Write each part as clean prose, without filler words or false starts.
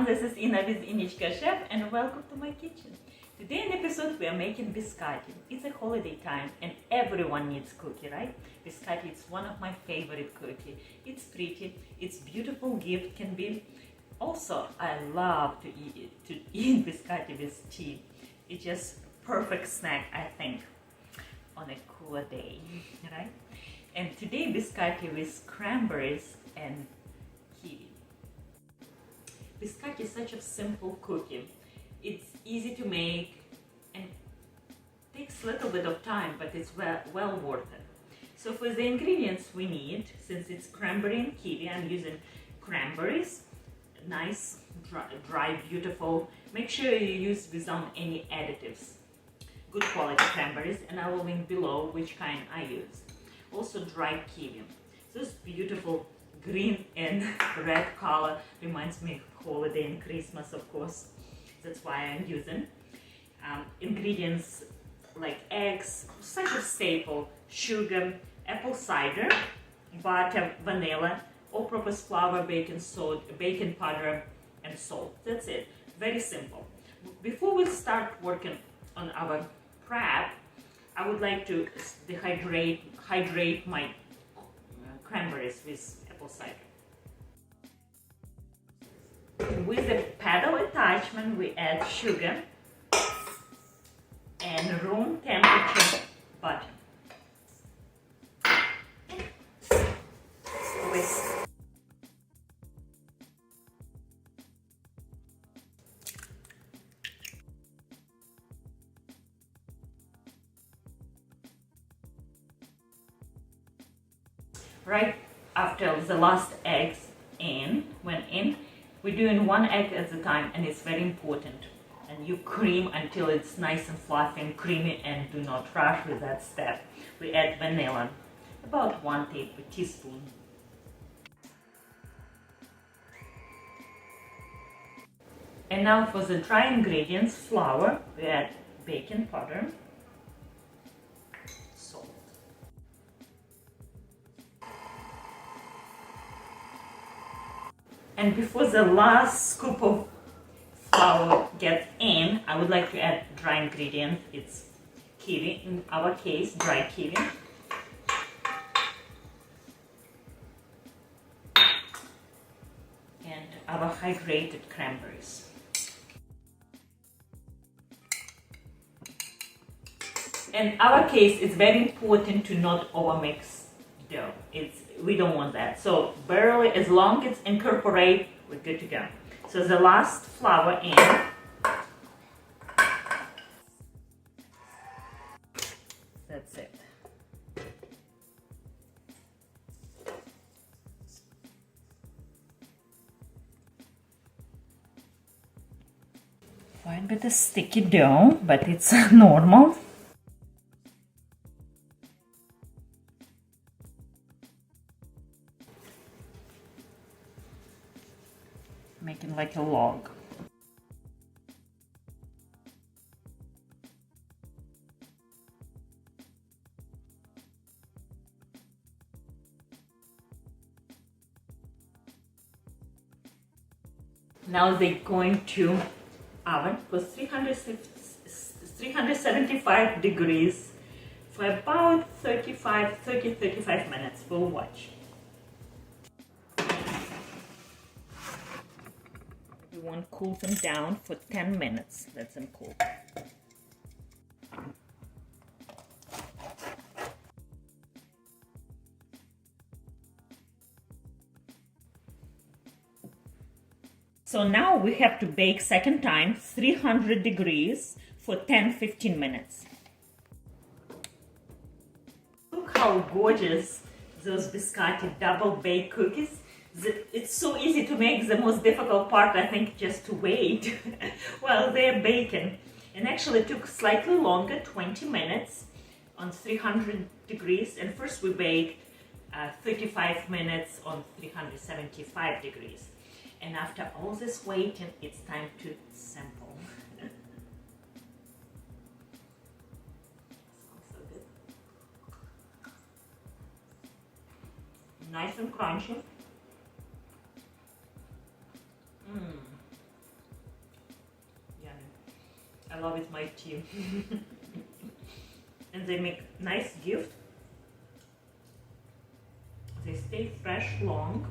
everyone, this is Ina with Innichkachef and welcome to my kitchen. Today in episode we are making biscotti. It's a holiday time and everyone needs cookie, right? Biscotti is one of my favorite cookie. It's pretty, it's beautiful gift can be. Also, I love to eat biscotti with tea. It's just perfect snack, I think, on a cooler day, right? And today biscotti with cranberries and kiwi. Biscotti is such a simple cookie. It's easy to make and takes a little bit of time, but it's well worth it. So for the ingredients we need, since it's cranberry and kiwi, I'm using cranberries, nice, dry, beautiful. Make sure you use without any additives. Good quality cranberries, and I will link below which kind I use. Also dried kiwi. This beautiful green and red color reminds me of holiday and Christmas, of course. That's why I'm using. Ingredients like eggs, such a staple, sugar, apple cider, butter, vanilla, all-purpose flour, baking soda, baking powder, and salt. That's it. Very simple. Before we start working on our prep, I would like to hydrate my cranberries with apple cider. With the paddle attachment, we add sugar and room temperature butter. Whisk. Right after the last eggs went in, we're doing one egg at a time, and it's very important. And you cream until it's nice and fluffy and creamy, and do not rush with that step. We add vanilla, about 1 teaspoon. And now for the dry ingredients, flour, we add baking powder, salt. And before the last scoop of flour gets in, I would like to add dry ingredient. It's kiwi, in our case, dry kiwi. And our hydrated cranberries. In our case, it's very important to not overmix dough. We don't want that. So barely, as long as it's incorporate, we're good to go. So the last flour in. That's it. Quite a bit of sticky dough, but it's normal. Making like a log. Now they're going to oven for 375 degrees for about 30-35 minutes. We'll watch. We want to cool them down for 10 minutes. Let them cool. So now we have to bake second time, 300 degrees for 10-15 minutes. Look how gorgeous those biscotti double baked cookies. It's so easy to make. The most difficult part, I think, just to wait while they're baking. And actually it took slightly longer, 20 minutes on 300 degrees. And first we baked 35 minutes on 375 degrees. And after all this waiting, it's time to sample. Nice and crunchy. my team. And they make nice gift. They stay fresh long,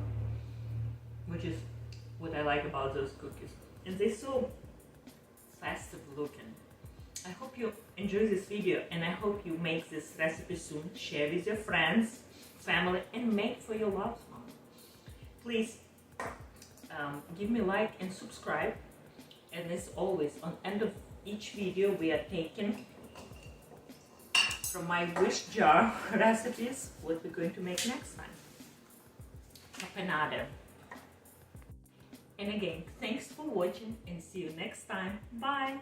which is what I like about those cookies. And they're so festive looking. I hope you enjoy this video, and I hope you make this recipe soon. Share with your friends, family, and make for your loved one. Please give me a like and subscribe. And as always, on end of each video, we are taking from my wish jar recipes what we're going to make next time. Caponata. And again, thanks for watching and see you next time. Bye!